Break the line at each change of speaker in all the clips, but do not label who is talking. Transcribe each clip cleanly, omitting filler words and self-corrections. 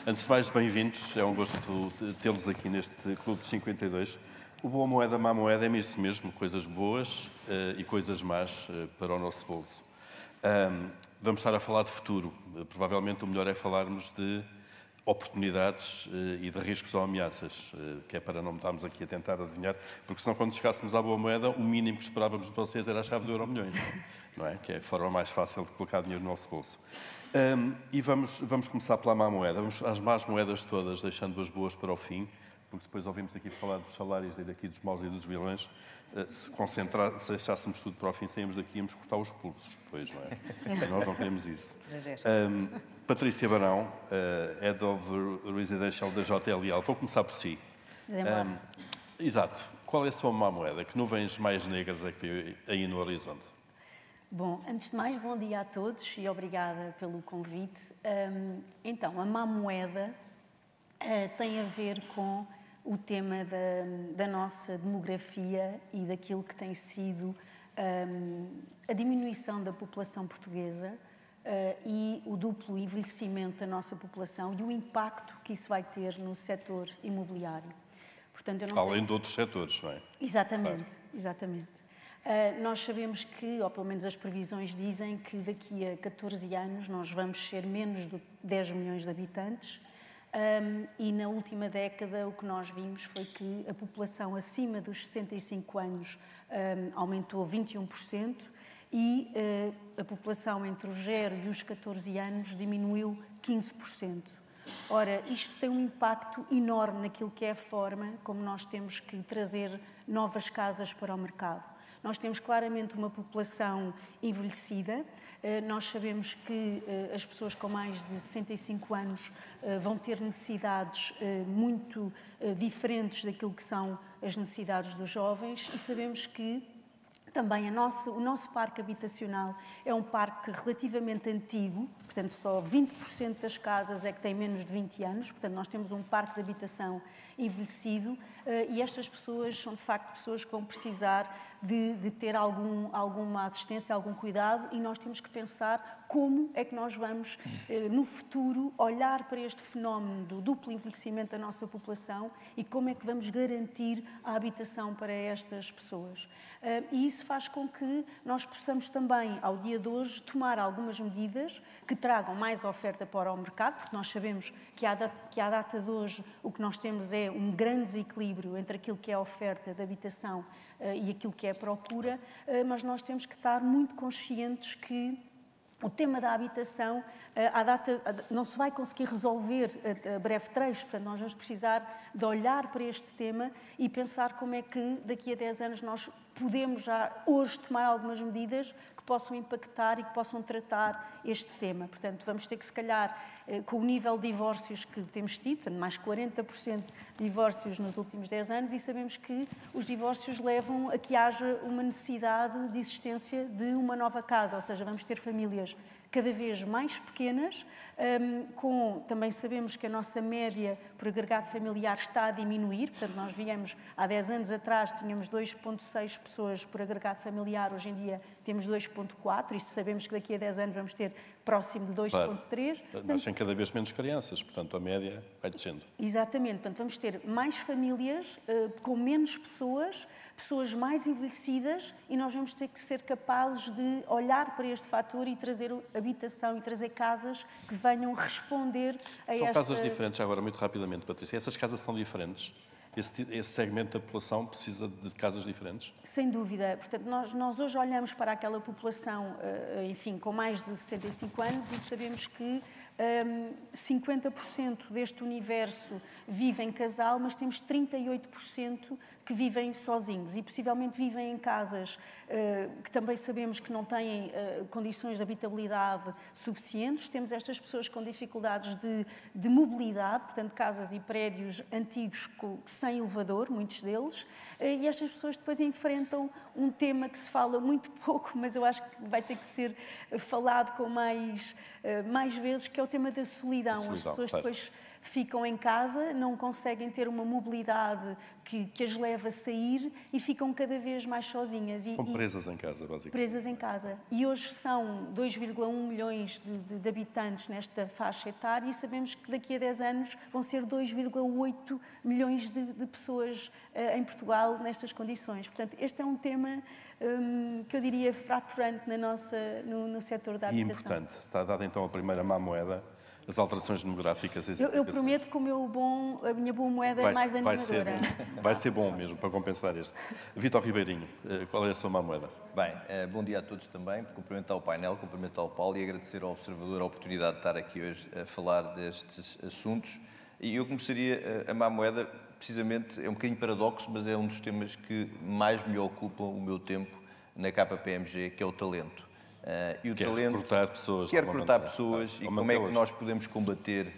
Antes de mais, bem-vindos. É um gosto tê-los aqui neste Clube de 52. O Boa Moeda, Má Moeda é isso mesmo, coisas boas e coisas más para o nosso bolso. Vamos estar a falar de futuro. Provavelmente o melhor é falarmos de oportunidades e de riscos ou ameaças, que é para não estarmos aqui a tentar adivinhar, porque senão quando chegássemos à Boa Moeda, o mínimo que esperávamos de vocês era a chave do Euromilhões, não é? Que é a forma mais fácil de colocar dinheiro no nosso bolso. E vamos começar pela má moeda. Vamos às más moedas todas, deixando as boas para o fim, porque depois ouvimos aqui falar dos salários e daqui dos maus e dos vilões. Se deixássemos tudo para o fim, saímos daqui e íamos cortar os pulsos depois, não é? Nós não queremos isso. Patrícia Barão, Head of Residential da JLL. Vou começar por si. Exato. Qual é a sua má moeda? Que nuvens mais negras é que veio aí no horizonte?
Bom, antes de mais, bom dia a todos e obrigada pelo convite. Então, a má moeda tem a ver com o tema da nossa demografia e daquilo que tem sido a diminuição da população portuguesa e o duplo envelhecimento da nossa população e o impacto que isso vai ter no setor imobiliário. Portanto, eu não sei
Além de outros setores, não é?
Exatamente,
claro.
Exatamente. Nós sabemos que, ou pelo menos as previsões dizem, que daqui a 14 anos nós vamos ser menos de 10 milhões de habitantes e na última década o que nós vimos foi que a população acima dos 65 anos aumentou 21% e a população entre os 0 e os 14 anos diminuiu 15%. Ora, isto tem um impacto enorme naquilo que é a forma como nós temos que trazer novas casas para o mercado. Nós temos claramente uma população envelhecida. Nós sabemos que as pessoas com mais de 65 anos vão ter necessidades muito diferentes daquilo que são as necessidades dos jovens e sabemos que também o nosso parque habitacional é um parque relativamente antigo, portanto só 20% das casas é que têm menos de 20 anos, portanto nós temos um parque de habitação envelhecido e estas pessoas são de facto pessoas que vão precisar de ter alguma assistência, algum cuidado e nós temos que pensar como é que nós vamos no futuro olhar para este fenómeno do duplo envelhecimento da nossa população e como é que vamos garantir a habitação para estas pessoas. E isso faz com que nós possamos também, ao dia de hoje, tomar algumas medidas que tragam mais oferta para o mercado, porque nós sabemos que à data de hoje o que nós temos é um grande desequilíbrio entre aquilo que é a oferta de habitação e aquilo que é a procura, mas nós temos que estar muito conscientes que o tema da habitação não se vai conseguir resolver a breve trecho, portanto nós vamos precisar de olhar para este tema e pensar como é que daqui a 10 anos nós podemos já hoje tomar algumas medidas que possam impactar e que possam tratar este tema. Portanto, vamos ter que, se calhar, com o nível de divórcios que temos tido, mais 40% de divórcios nos últimos 10 anos, e sabemos que os divórcios levam a que haja uma necessidade de existência de uma nova casa, ou seja, vamos ter famílias cada vez mais pequenas, também sabemos que a nossa média por agregado familiar está a diminuir, portanto nós viemos há 10 anos atrás, tínhamos 2,6 pessoas por agregado familiar, hoje em dia temos 2,4, e sabemos que daqui a 10 anos vamos ter próximo de 2,3.
Claro. Nascem cada vez menos crianças, portanto a média vai descendo.
Exatamente, portanto vamos ter mais famílias com menos pessoas mais envelhecidas e nós vamos ter que ser capazes de olhar para este fator e trazer habitação e trazer casas que venham responder a esta...
São casas diferentes, agora muito rapidamente, Patrícia. Essas casas são diferentes? Esse segmento da população precisa de casas diferentes?
Sem dúvida. Portanto, nós hoje olhamos para aquela população, enfim, com mais de 65 anos e sabemos que 50% deste universo vive em casal, mas temos 38% que vivem sozinhos e possivelmente vivem em casas que também sabemos que não têm condições de habitabilidade suficientes. Temos estas pessoas com dificuldades de mobilidade, portanto casas e prédios antigos sem elevador, muitos deles, e estas pessoas depois enfrentam um tema que se fala muito pouco, mas eu acho que vai ter que ser falado com mais vezes, que é o tema da solidão. As pessoas depois ficam em casa, não conseguem ter uma mobilidade que as leve leva a sair e ficam cada vez mais sozinhas.
Estão presas em casa, basicamente.
Presas em casa. E hoje são 2,1 milhões de habitantes nesta faixa etária e sabemos que daqui a 10 anos vão ser 2,8 milhões de pessoas em Portugal nestas condições. Portanto, este é um tema que eu diria fraturante no setor da habitação.
E importante. Está dada então a primeira má moeda. As alterações demográficas...
Eu prometo que a minha boa moeda é mais animadora.
Vai ser bom mesmo, para compensar este. Vítor Ribeirinho, qual é a sua má moeda?
Bem, bom dia a todos também. Cumprimentar o painel, cumprimentar o Paulo e agradecer ao Observador a oportunidade de estar aqui hoje a falar destes assuntos. E eu começaria, a má moeda, precisamente, é um bocadinho paradoxo, mas é um dos temas que mais me ocupam o meu tempo na KPMG, que é o talento. E o talento
recrutar pessoas.
Quer recrutar pessoas e como é que nós podemos combater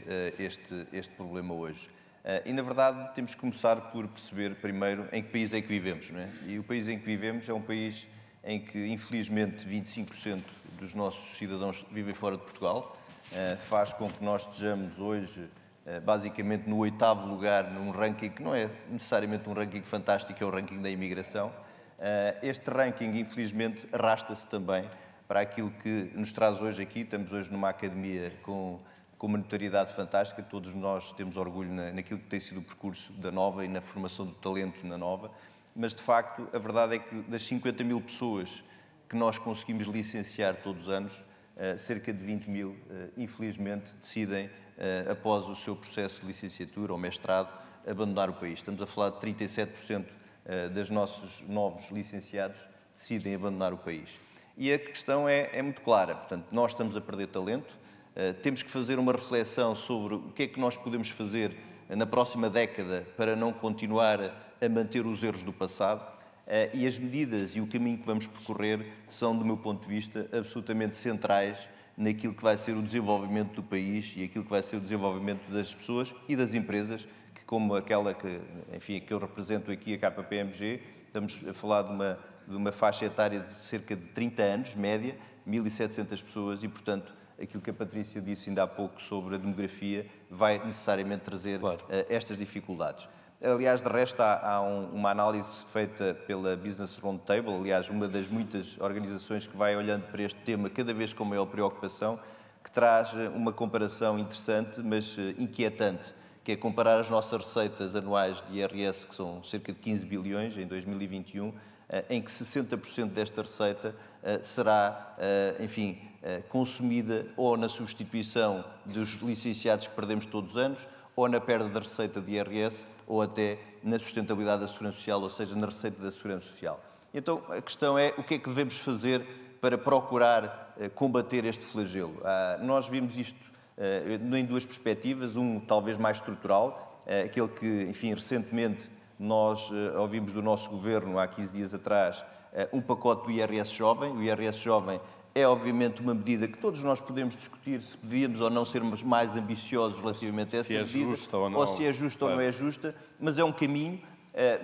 este problema hoje. E, na verdade, temos que começar por perceber, primeiro, em que país é que vivemos. Não é? E o país em que vivemos é um país em que, infelizmente, 25% dos nossos cidadãos vivem fora de Portugal. Faz com que nós estejamos hoje, basicamente, no 8º lugar num ranking que não é necessariamente um ranking fantástico, é o ranking da imigração. Este ranking, infelizmente, arrasta-se também para aquilo que nos traz hoje aqui. Estamos hoje numa academia com uma notoriedade fantástica. Todos nós temos orgulho naquilo que tem sido o percurso da Nova e na formação do talento na Nova. Mas, de facto, a verdade é que das 50 mil pessoas que nós conseguimos licenciar todos os anos, cerca de 20 mil, infelizmente, decidem, após o seu processo de licenciatura ou mestrado, abandonar o país. Estamos a falar de 37% dos nossos novos licenciados decidem abandonar o país. E a questão é muito clara. Portanto, nós estamos a perder talento, temos que fazer uma reflexão sobre o que é que nós podemos fazer na próxima década para não continuar a manter os erros do passado. E as medidas e o caminho que vamos percorrer são, do meu ponto de vista, absolutamente centrais naquilo que vai ser o desenvolvimento do país e aquilo que vai ser o desenvolvimento das pessoas e das empresas, que, como aquela que eu represento aqui, a KPMG, estamos a falar de uma faixa etária de cerca de 30 anos, média, 1.700 pessoas e, portanto, aquilo que a Patrícia disse ainda há pouco sobre a demografia vai necessariamente trazer estas dificuldades. Aliás, de resto, há uma análise feita pela Business Roundtable, aliás, uma das muitas organizações que vai olhando para este tema cada vez com maior preocupação, que traz uma comparação interessante, mas inquietante, que é comparar as nossas receitas anuais de IRS, que são cerca de 15 bilhões em 2021, em que 60% desta receita será, consumida ou na substituição dos licenciados que perdemos todos os anos, ou na perda da receita de IRS, ou até na sustentabilidade da Segurança Social, ou seja, na receita da Segurança Social. Então, a questão é o que é que devemos fazer para procurar combater este flagelo. Nós vimos isto em duas perspectivas, talvez mais estrutural, aquele que, recentemente nós ouvimos do nosso governo, há 15 dias atrás, um pacote do IRS Jovem. O IRS Jovem é, obviamente, uma medida que todos nós podemos discutir se devíamos ou não sermos mais ambiciosos relativamente a essa medida.
Se é justa ou não.
Ou se é justa ou não é justa, mas é um caminho.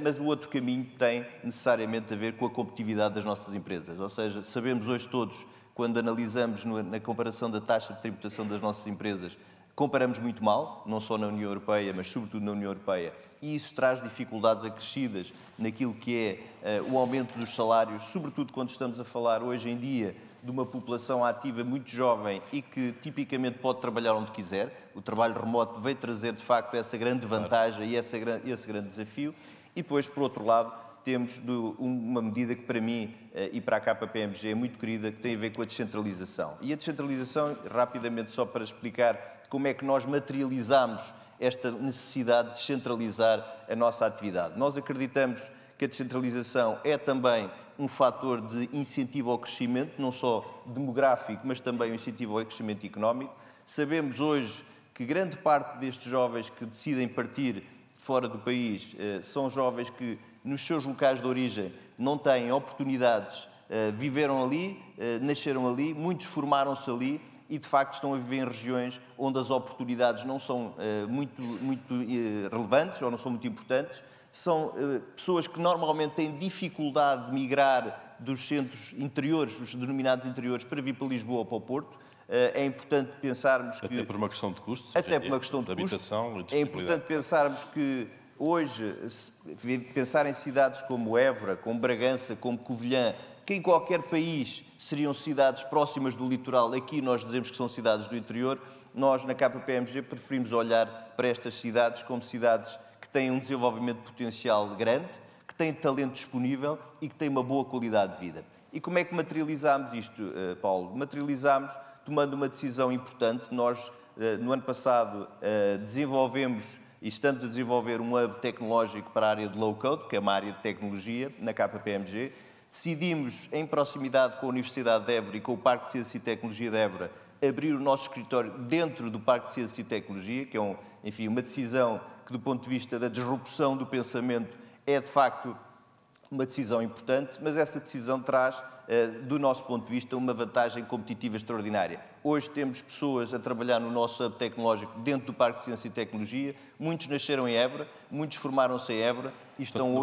Mas o outro caminho tem necessariamente a ver com a competitividade das nossas empresas. Ou seja, sabemos hoje todos, quando analisamos na comparação da taxa de tributação das nossas empresas, comparamos muito mal, não só na União Europeia, mas sobretudo na União Europeia, e isso traz dificuldades acrescidas naquilo que é o aumento dos salários, sobretudo quando estamos a falar hoje em dia de uma população ativa muito jovem e que tipicamente pode trabalhar onde quiser. O trabalho remoto veio trazer, de facto, essa grande vantagem e esse grande desafio. E depois, por outro lado, temos uma medida que para mim e para a KPMG é muito querida, que tem a ver com a descentralização. E a descentralização, rapidamente, só para explicar como é que nós materializamos esta necessidade de descentralizar a nossa atividade. Nós acreditamos que a descentralização é também um fator de incentivo ao crescimento, não só demográfico, mas também um incentivo ao crescimento económico. Sabemos hoje que grande parte destes jovens que decidem partir fora do país são jovens que, nos seus locais de origem, não têm oportunidades, viveram ali, nasceram ali, muitos formaram-se ali e, de facto, estão a viver em regiões onde as oportunidades não são muito relevantes ou não são muito importantes. São pessoas que normalmente têm dificuldade de migrar dos centros interiores, os denominados interiores, para vir para Lisboa ou para o Porto. É importante pensarmos que...
Até por uma questão de custos.
Até por uma questão de
habitação e
é importante pensarmos que hoje, pensar em cidades como Évora, como Bragança, como Covilhã, que em qualquer país seriam cidades próximas do litoral, aqui nós dizemos que são cidades do interior, nós na KPMG preferimos olhar para estas cidades como cidades que têm um desenvolvimento potencial grande, que têm talento disponível e que têm uma boa qualidade de vida. E como é que materializámos isto, Paulo? Materializámos tomando uma decisão importante. Nós, no ano passado, desenvolvemos e estamos a desenvolver um hub tecnológico para a área de low-code, que é uma área de tecnologia, na KPMG. Decidimos, em proximidade com a Universidade de Évora e com o Parque de Ciência e Tecnologia de Évora, abrir o nosso escritório dentro do Parque de Ciência e Tecnologia, que é enfim, uma decisão que, do ponto de vista da disrupção do pensamento, é, de facto, uma decisão importante, mas essa decisão traz, do nosso ponto de vista, uma vantagem competitiva extraordinária. Hoje temos pessoas a trabalhar no nosso hub tecnológico dentro do Parque de Ciência e Tecnologia, muitos nasceram em Évora, muitos formaram-se em Évora e estão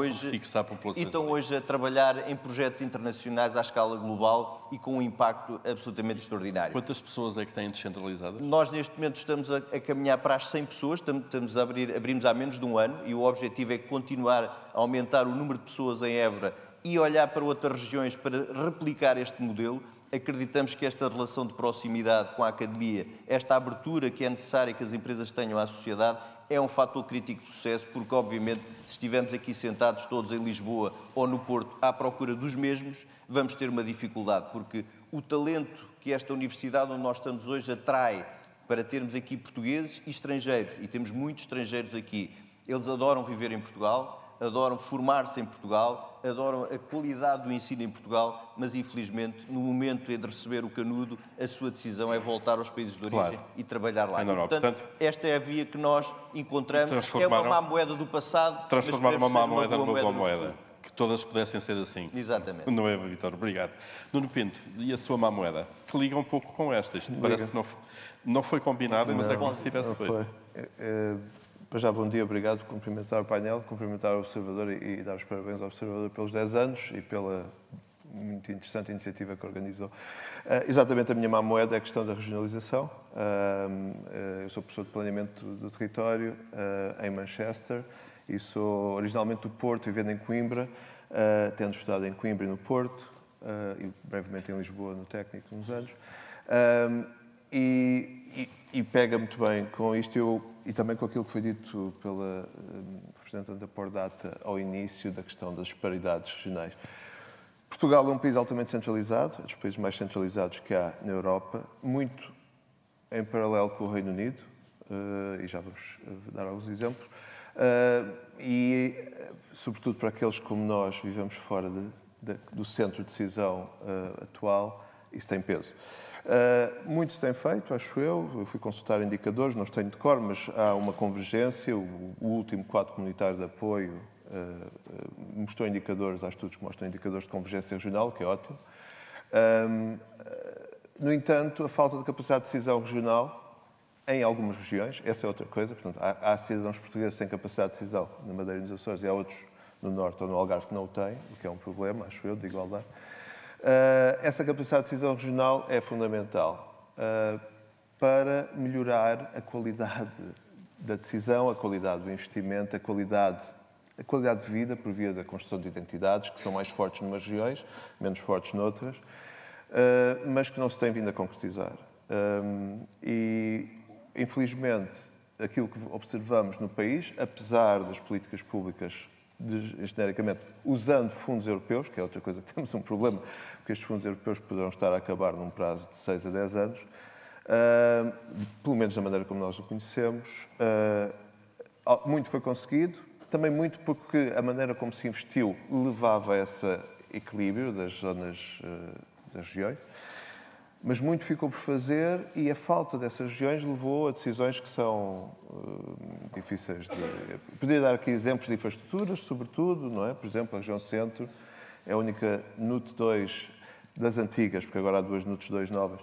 hoje a trabalhar em projetos internacionais à escala global e com um impacto absolutamente extraordinário.
Quantas pessoas é que têm descentralizadas?
Nós, neste momento, estamos a caminhar para as 100 pessoas, abrimos há menos de um ano e o objetivo é continuar a aumentar o número de pessoas em Évora e olhar para outras regiões para replicar este modelo. Acreditamos que esta relação de proximidade com a academia, esta abertura que é necessária que as empresas tenham à sociedade, é um fator crítico de sucesso, porque, obviamente, se estivermos aqui sentados todos em Lisboa ou no Porto à procura dos mesmos, vamos ter uma dificuldade, porque o talento que esta universidade onde nós estamos hoje atrai para termos aqui portugueses e estrangeiros, e temos muitos estrangeiros aqui, eles adoram viver em Portugal, adoram formar-se em Portugal, adoram a qualidade do ensino em Portugal, mas infelizmente, no momento de receber o canudo, a sua decisão é voltar aos países de origem e trabalhar lá.
É normal.
Portanto, esta é a via que nós encontramos. É uma má moeda do passado,
transformar uma má moeda numa boa moeda. Que todas pudessem ser assim.
Exatamente.
Não é, Vítor? Obrigado. Nuno Pinto, e a sua má moeda? Que liga um pouco com esta. Isto parece que não foi combinado, mas é como se tivesse feito.
Já, bom dia, obrigado por cumprimentar o painel, cumprimentar o Observador e dar os parabéns ao Observador pelos 10 anos e pela muito interessante iniciativa que organizou. Exatamente, a minha má moeda é a questão da regionalização. Eu sou professor de planeamento do território em Manchester e sou originalmente do Porto e vivendo em Coimbra, tendo estudado em Coimbra e no Porto e brevemente em Lisboa, no técnico, uns anos. E pega muito bem com isto e também com aquilo que foi dito pela representante da Pordata ao início da questão das disparidades regionais. Portugal é um país altamente centralizado, é dos países mais centralizados que há na Europa, muito em paralelo com o Reino Unido, e já vamos dar alguns exemplos, e sobretudo para aqueles como nós vivemos fora do centro de decisão atual, isso tem peso. Muito se tem feito, acho eu fui consultar indicadores, não os tenho de cor, mas há uma convergência, o último quadro comunitário de apoio mostrou indicadores, há estudos que mostram indicadores de convergência regional, que é ótimo. No entanto, a falta de capacidade de decisão regional em algumas regiões, essa é outra coisa, portanto, há cidadãos portugueses que têm capacidade de decisão na Madeira e nos Açores e há outros no Norte ou no Algarve que não o têm, o que é um problema, acho eu, de igualdade. Essa capacidade de decisão regional é fundamental para melhorar a qualidade da decisão, a qualidade do investimento, a qualidade de vida por via da construção de identidades que são mais fortes numas regiões, menos fortes noutras, mas que não se têm vindo a concretizar. E, infelizmente, aquilo que observamos no país, apesar das políticas públicas genericamente, usando fundos europeus, que é outra coisa que temos um problema, porque estes fundos europeus poderão estar a acabar num prazo de 6 a 10 anos, pelo menos da maneira como nós o conhecemos. Muito foi conseguido, também muito porque a maneira como se investiu levava a esse equilíbrio das zonas, das regiões, mas muito ficou por fazer e a falta dessas regiões levou a decisões que são difíceis de... Podia dar aqui exemplos de infraestruturas, sobretudo, não é? Por exemplo, a região centro é a única NUT 2 das antigas, porque agora há duas NUTs 2 novas,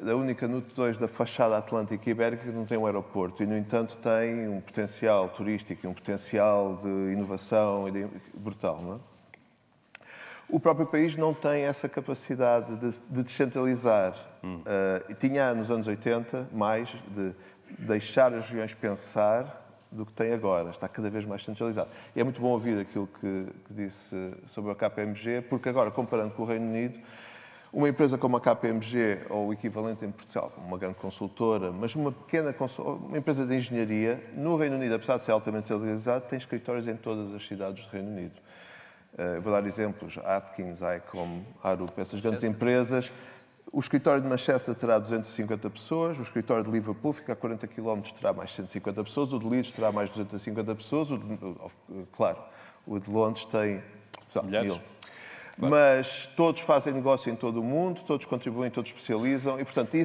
a única NUT 2 da fachada atlântica e ibérica que não tem um aeroporto e, no entanto, tem um potencial turístico e um potencial de inovação brutal, não é? O próprio país não tem essa capacidade de descentralizar. Tinha, nos anos 80, mais de deixar as regiões pensar do que tem agora, está cada vez mais centralizado. E é muito bom ouvir aquilo que disse sobre a KPMG, porque agora, comparando com o Reino Unido, uma empresa como a KPMG, ou o equivalente em Portugal, uma grande consultora, mas uma uma empresa de engenharia, no Reino Unido, apesar de ser altamente centralizado, tem escritórios em todas as cidades do Reino Unido. Vou dar exemplos, Atkins, ICOM, Arup, essas grandes empresas. O escritório de Manchester terá 250 pessoas, o escritório de Liverpool fica a 40 km, terá mais 150 pessoas, o de Leeds terá mais 250 pessoas, claro, o de Londres tem 1000. Mas todos fazem negócio em todo o mundo, todos contribuem, todos especializam e, portanto,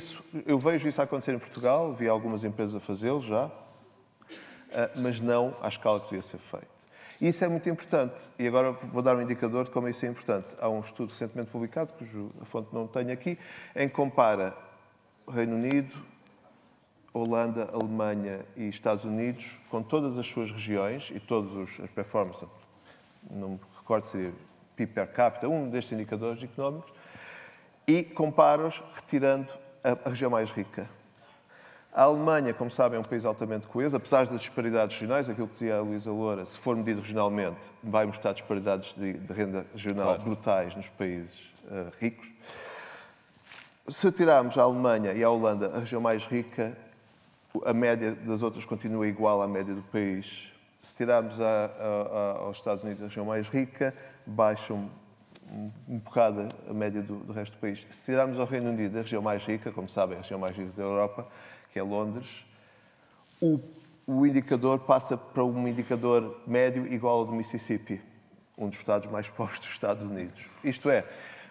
eu vejo isso acontecer em Portugal, vi algumas empresas a fazê-lo já, mas não à escala que devia ser feito. E isso é muito importante. E agora vou dar um indicador de como isso é importante. Há um estudo recentemente publicado, cujo a fonte não tenho aqui, em que compara Reino Unido, Holanda, Alemanha e Estados Unidos com todas as suas regiões e todas as performances, não me recordo se seria PIB per capita, um destes indicadores económicos, e compara-os retirando a região mais rica. A Alemanha, como sabem, é um país altamente coeso, apesar das disparidades regionais, aquilo que dizia a Luísa Loura, se for medido regionalmente, vai mostrar disparidades de renda regional brutais nos países ricos. Se tirarmos a Alemanha e a Holanda, a região mais rica, a média das outras continua igual à média do país. Se tirarmos aos Estados Unidos, a região mais rica, baixa um bocado a média do resto do país. Se tirarmos ao Reino Unido, a região mais rica, como sabem, a região mais rica da Europa, que é Londres, o indicador passa para um indicador médio igual ao do Mississippi, um dos estados mais pobres dos Estados Unidos. Isto é,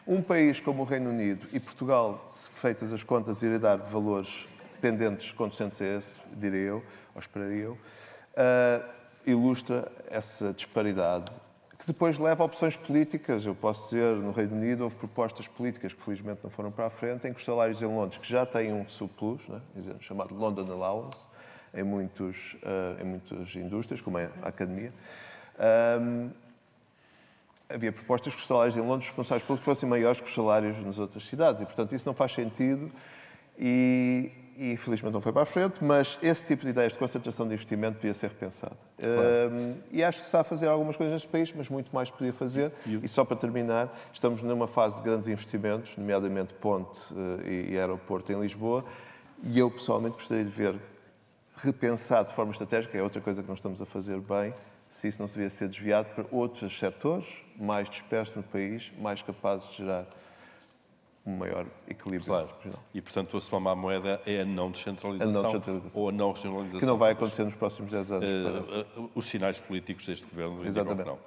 um país como o Reino Unido e Portugal, se feitas as contas, irá dar valores tendentes conducentes a esse, diria eu, ou esperaria eu, ilustra essa disparidade, que depois leva a opções políticas. Eu posso dizer, no Reino Unido houve propostas políticas que felizmente não foram para a frente, em que os salários em Londres, que já têm um surplus, né, chamado London Allowance, em muitas indústrias, como é a academia, havia propostas que os salários em Londres, os funcionários públicos, fossem maiores que os salários nas outras cidades. E, portanto, isso não faz sentido e felizmente não foi para a frente, mas esse tipo de ideias de concentração de investimento devia ser repensado. Claro. E acho que se está a fazer algumas coisas neste país, mas muito mais podia fazer. E só para terminar, estamos numa fase de grandes investimentos, nomeadamente ponte e aeroporto em Lisboa, e eu pessoalmente gostaria de ver repensado de forma estratégica, é outra coisa que não estamos a fazer bem, se isso não se devia ser desviado para outros setores mais dispersos no país, mais capazes de gerar um maior equilíbrio regional.
E, portanto, a sua má moeda é a não descentralização, ou a não regionalização.
Que não vai acontecer nos próximos 10 anos, parece.
Os sinais políticos deste governo indicam que não.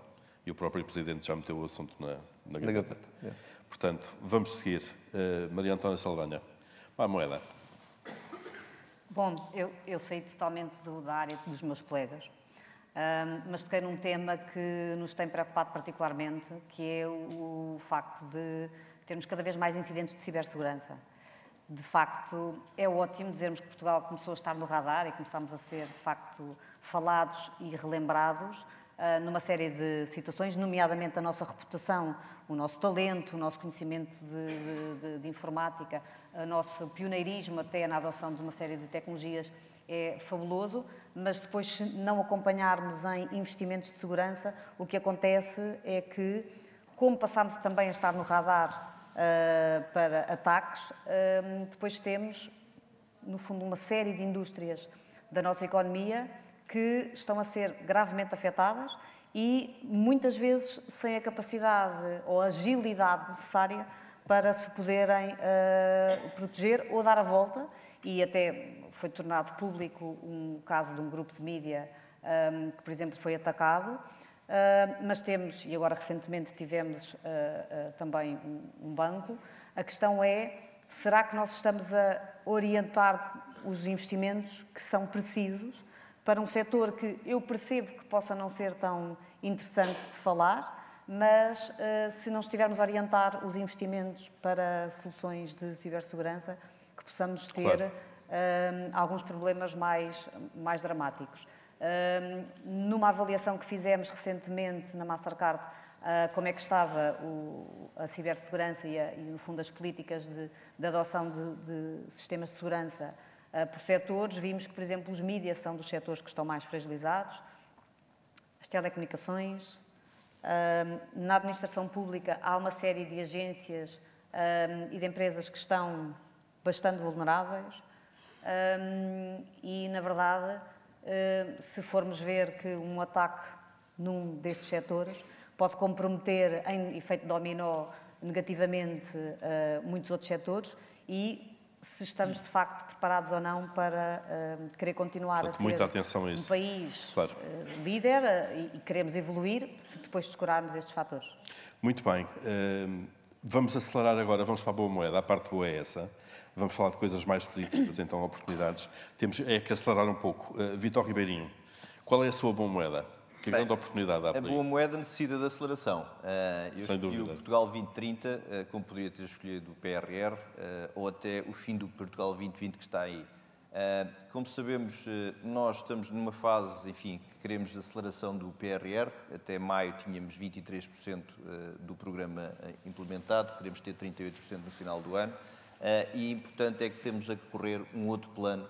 E o próprio Presidente já meteu o assunto na gaveta. Portanto, vamos seguir. Maria Antónia Saldanha. Má moeda.
Bom, eu saí totalmente da área dos meus colegas, mas toquei num tema que nos tem preocupado particularmente, que é o facto de termos cada vez mais incidentes de cibersegurança. De facto, é ótimo dizermos que Portugal começou a estar no radar e começámos a ser, de facto, falados e relembrados numa série de situações, nomeadamente a nossa reputação, o nosso talento, o nosso conhecimento de informática, o nosso pioneirismo até na adoção de uma série de tecnologias é fabuloso, mas depois, se não acompanharmos em investimentos de segurança, o que acontece é que, como passámos também a estar no radar para ataques, depois temos, no fundo, uma série de indústrias da nossa economia que estão a ser gravemente afetadas e, muitas vezes, sem a capacidade ou agilidade necessária para se poderem proteger ou dar a volta. E até foi tornado público um caso de um grupo de mídia que, por exemplo, foi atacado. Mas temos, e agora recentemente tivemos também um banco, a questão é, será que nós estamos a orientar os investimentos que são precisos para um setor que eu percebo que possa não ser tão interessante de falar, mas se não estivermos a orientar os investimentos para soluções de cibersegurança, que possamos ter alguns problemas mais dramáticos. Numa avaliação que fizemos recentemente na Mastercard, como é que estava a cibersegurança e, no fundo, as políticas de adoção de sistemas de segurança por setores, vimos que, por exemplo, os mídias são dos setores que estão mais fragilizados, as telecomunicações, na administração pública há uma série de agências e de empresas que estão bastante vulneráveis e, na verdade, se formos ver que um ataque num destes setores pode comprometer, em efeito dominó, negativamente muitos outros setores e se estamos de facto preparados ou não para querer continuar a ser
muita atenção a
um
isso.
país
Claro.
líder e queremos evoluir se depois descurarmos estes fatores.
Muito bem. Vamos acelerar agora, vamos para a boa moeda. A parte boa é essa. Vamos falar de coisas mais positivas, então, oportunidades. Temos que acelerar um pouco. Vítor Ribeirinho, qual é a sua boa moeda? Que grande oportunidade há por aí?
A boa moeda necessita de aceleração. Eu
Sem
escolhi o
dúvida.
Portugal 2030, como poderia ter escolhido o PRR, ou até o fim do Portugal 2020 que está aí. Como sabemos, nós estamos numa fase, enfim, que queremos aceleração do PRR. Até maio tínhamos 23% do programa implementado, queremos ter 38% no final do ano. E importante é que temos a correr um outro plano,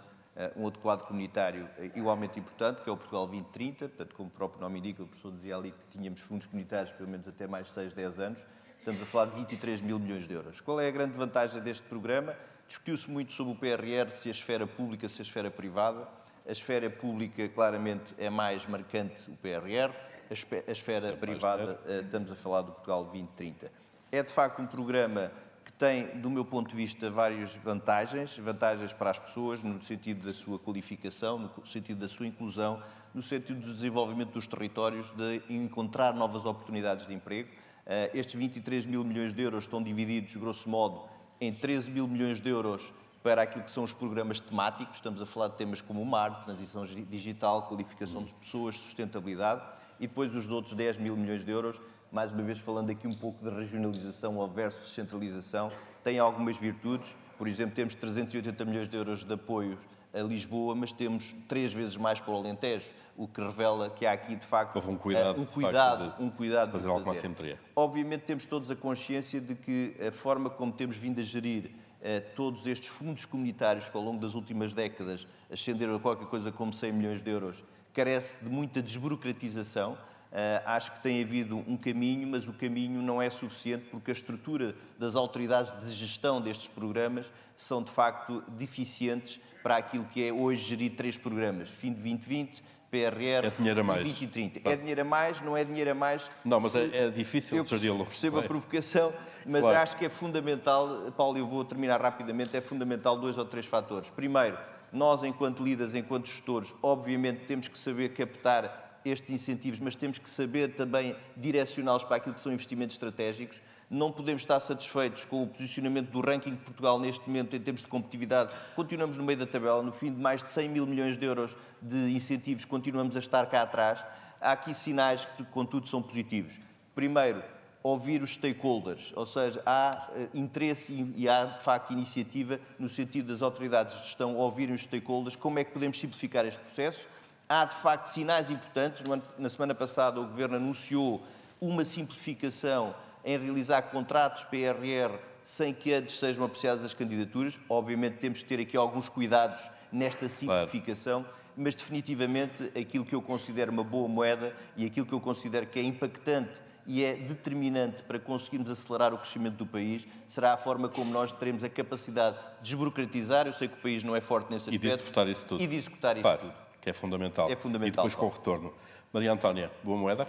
um outro quadro comunitário igualmente importante, que é o Portugal 2030. Portanto, como o próprio nome indica, o professor dizia ali que tínhamos fundos comunitários pelo menos até mais 6, 10 anos. Estamos a falar de 23 mil milhões de euros. Qual é a grande vantagem deste programa? Discutiu-se muito sobre o PRR, se a esfera pública, se a esfera privada. A esfera pública, claramente, é mais marcante o PRR. A esfera privada, estamos a falar do Portugal 2030. É, de facto, um programa que tem, do meu ponto de vista, várias vantagens. Vantagens para as pessoas, no sentido da sua qualificação, no sentido da sua inclusão, no sentido do desenvolvimento dos territórios, de encontrar novas oportunidades de emprego. Estes 23 mil milhões de euros estão divididos, grosso modo, em 13 mil milhões de euros para aquilo que são os programas temáticos. Estamos a falar de temas como o mar, transição digital, qualificação de pessoas, sustentabilidade. E depois os outros 10 mil milhões de euros, mais uma vez falando aqui um pouco de regionalização versus descentralização, tem algumas virtudes. Por exemplo, temos 380 milhões de euros de apoio a Lisboa, mas temos 3 vezes mais para o Alentejo, o que revela que há aqui, de facto,
houve um cuidado
de
fazer alguma simetria.
Obviamente temos todos a consciência de que a forma como temos vindo a gerir todos estes fundos comunitários que ao longo das últimas décadas ascenderam a qualquer coisa como 100 milhões de euros, carece de muita desburocratização. Acho que tem havido um caminho, mas o caminho não é suficiente porque a estrutura das autoridades de gestão destes programas são, de facto, deficientes para aquilo que é hoje gerir 3 programas. Fim de 2020, PRR
é dinheiro a mais.
e 2030. É dinheiro a mais, não é dinheiro a mais.
Não, mas é difícil geri-lo.
Eu percebo a provocação, mas claro, acho que é fundamental, Paulo, eu vou terminar rapidamente, é fundamental 2 ou 3 fatores. Primeiro, nós, enquanto líderes, enquanto gestores, obviamente temos que saber captar estes incentivos, mas temos que saber também direcioná-los para aquilo que são investimentos estratégicos. Não podemos estar satisfeitos com o posicionamento do ranking de Portugal neste momento em termos de competitividade. Continuamos no meio da tabela, no fim de mais de 100 mil milhões de euros de incentivos, continuamos a estar cá atrás. Há aqui sinais que, contudo, são positivos. Primeiro, ouvir os stakeholders, ou seja, há interesse e há, de facto, iniciativa no sentido das autoridades de gestão ouvirem os stakeholders, como é que podemos simplificar este processo. Há, de facto, sinais importantes. Na semana passada, o Governo anunciou uma simplificação em realizar contratos PRR sem que antes sejam apreciadas as candidaturas. Obviamente, temos que ter aqui alguns cuidados nesta simplificação, claro, mas, definitivamente, aquilo que eu considero uma boa moeda e aquilo que eu considero que é impactante e é determinante para conseguirmos acelerar o crescimento do país será a forma como nós teremos a capacidade de desburocratizar. Eu sei que o país não é forte nesse aspecto.
E de executar isso tudo.
E de executar isso
claro,
tudo.
Que é fundamental.
É fundamental.
E depois com o retorno. Maria Antónia, boa moeda?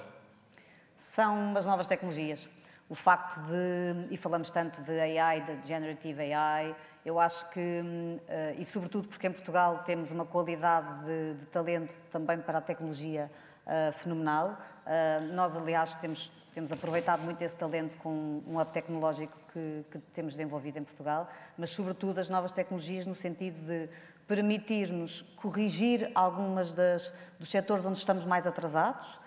São as novas tecnologias. O facto de, e falamos tanto de AI, de Generative AI, eu acho que, e sobretudo porque em Portugal temos uma qualidade de talento também para a tecnologia fenomenal. Nós, aliás, temos aproveitado muito esse talento com um hub tecnológico que temos desenvolvido em Portugal, mas sobretudo as novas tecnologias no sentido de permitir-nos corrigir algumas dos setores onde estamos mais atrasados.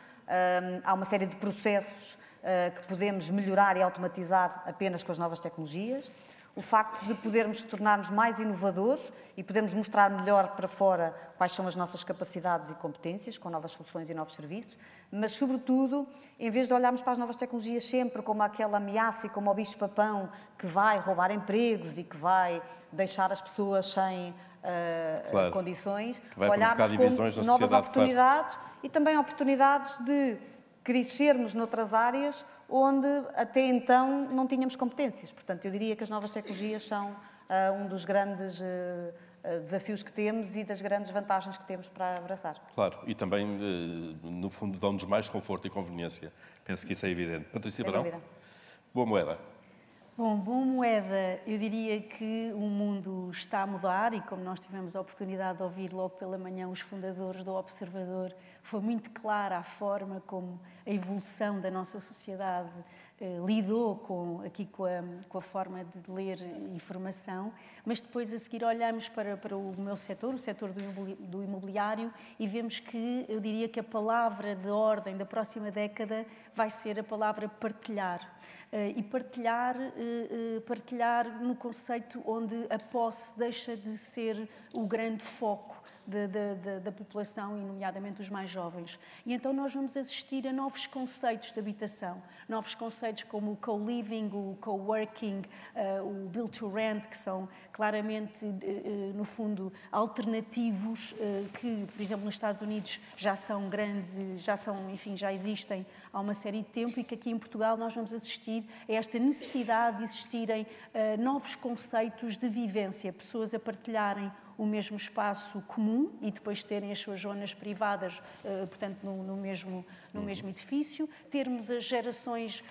Há uma série de processos que podemos melhorar e automatizar apenas com as novas tecnologias. O facto de podermos tornar-nos mais inovadores e podermos mostrar melhor para fora quais são as nossas capacidades e competências, com novas soluções e novos serviços, mas, sobretudo, em vez de olharmos para as novas tecnologias sempre como aquela ameaça e como o bicho-papão que vai roubar empregos e que vai deixar as pessoas sem
claro,
condições,
olharmos
como novas oportunidades, claro. E também oportunidades de crescermos noutras áreas onde até então não tínhamos competências. Portanto, eu diria que as novas tecnologias são um dos grandes desafios que temos e das grandes vantagens que temos para abraçar.
Claro, e também, no fundo, dão-nos mais conforto e conveniência. Penso que isso é evidente. Patrícia Barão? Boa Moeda.
Bom, Boa Moeda, eu diria que o mundo está a mudar e como nós tivemos a oportunidade de ouvir logo pela manhã os fundadores do Observador, foi muito clara a forma como a evolução da nossa sociedade lidou com a forma de ler informação, mas depois a seguir olhamos para o meu setor, o setor do imobiliário, e vemos que, eu diria que a palavra de ordem da próxima década vai ser a palavra partilhar. E partilhar no conceito onde a posse deixa de ser o grande foco da população, e nomeadamente os mais jovens. E então nós vamos assistir a novos conceitos de habitação, novos conceitos como o co-living, o co-working, o build-to-rent, que são claramente, no fundo, alternativos que, por exemplo, nos Estados Unidos já são grandes, já existem há uma série de tempo, e que aqui em Portugal nós vamos assistir a esta necessidade de existirem novos conceitos de vivência, pessoas a partilharem o mesmo espaço comum e depois terem as suas zonas privadas, portanto, no mesmo edifício, termos as gerações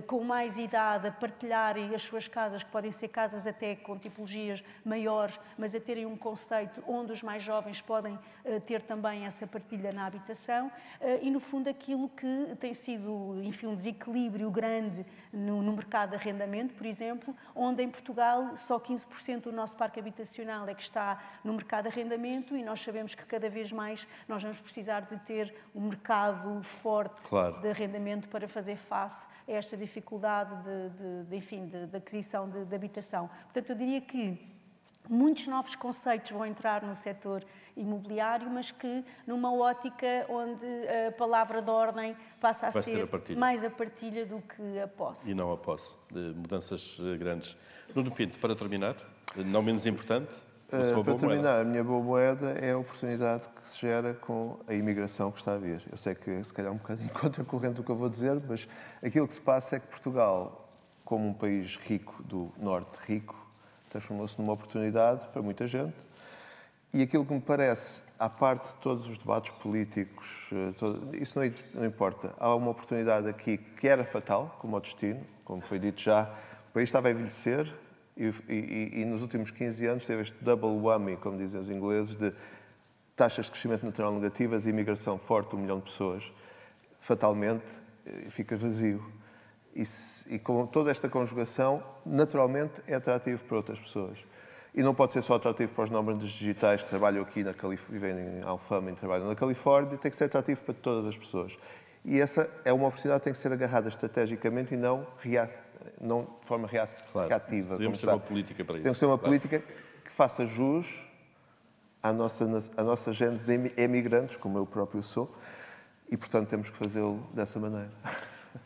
com mais idade a partilharem as suas casas, que podem ser casas até com tipologias maiores, mas a terem um conceito onde os mais jovens podem ter também essa partilha na habitação, e no fundo aquilo que tem sido, enfim, um desequilíbrio grande no mercado de arrendamento, por exemplo, onde em Portugal só 15% do nosso parque habitacional é que está no mercado de arrendamento, e nós sabemos que cada vez mais nós vamos precisar de ter um mercado forte, claro, de arrendamento para fazer face a esta dificuldade de aquisição de habitação. Portanto, eu diria que muitos novos conceitos vão entrar no setor imobiliário, mas que numa ótica onde a palavra de ordem passa a ser mais a partilha do que a posse.
E não a posse, de mudanças grandes. Nuno Pinto, para terminar, não menos importante,
para terminar, a minha boa moeda é a oportunidade que se gera com a imigração que está a vir. Eu sei que se calhar é um bocadinho contracorrente do que eu vou dizer, mas aquilo que se passa é que Portugal, como um país rico, do norte rico, transformou-se numa oportunidade para muita gente. E aquilo que me parece, à parte de todos os debates políticos, isso não importa. Há uma oportunidade aqui que era fatal, como o destino, como foi dito já. O país estava a envelhecer e nos últimos 15 anos teve este double whammy, como dizem os ingleses, de taxas de crescimento natural negativas e imigração forte, 1 milhão de pessoas. Fatalmente, fica vazio. E com toda esta conjugação, naturalmente, é atrativo para outras pessoas. E não pode ser só atrativo para os nómadas digitais que trabalham aqui na Califórnia, vivem em Alfama e trabalham na Califórnia, tem que ser atrativo para todas as pessoas. E essa é uma oportunidade que tem que ser agarrada estrategicamente e não de forma reativa.
Claro. Devemos ter uma política para isso.
Tem que ser uma política que faça jus à nossa gênese de emigrantes, como eu próprio sou, e, portanto, temos que fazê-lo dessa maneira.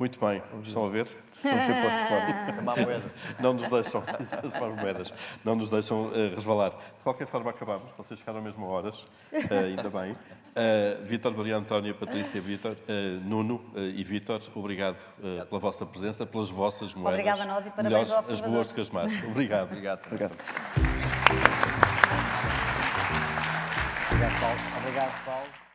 Muito bem. Estão a ver?
Vamos ser postos fora.
Má moeda.
Não nos deixam, as moedas, não nos deixam resvalar. De qualquer forma, acabamos. Vocês ficaram mesmo horas, ainda bem. Vítor, Maria Antónia, Patrícia, Vítor, Nuno e Vítor, obrigado pela vossa presença, pelas vossas moedas.
Obrigada a nós e parabéns
melhores,
ao Observador.
as boas do que as más. Obrigado.
Obrigado.
Obrigado.
Obrigado, Paulo. Obrigado, Paulo.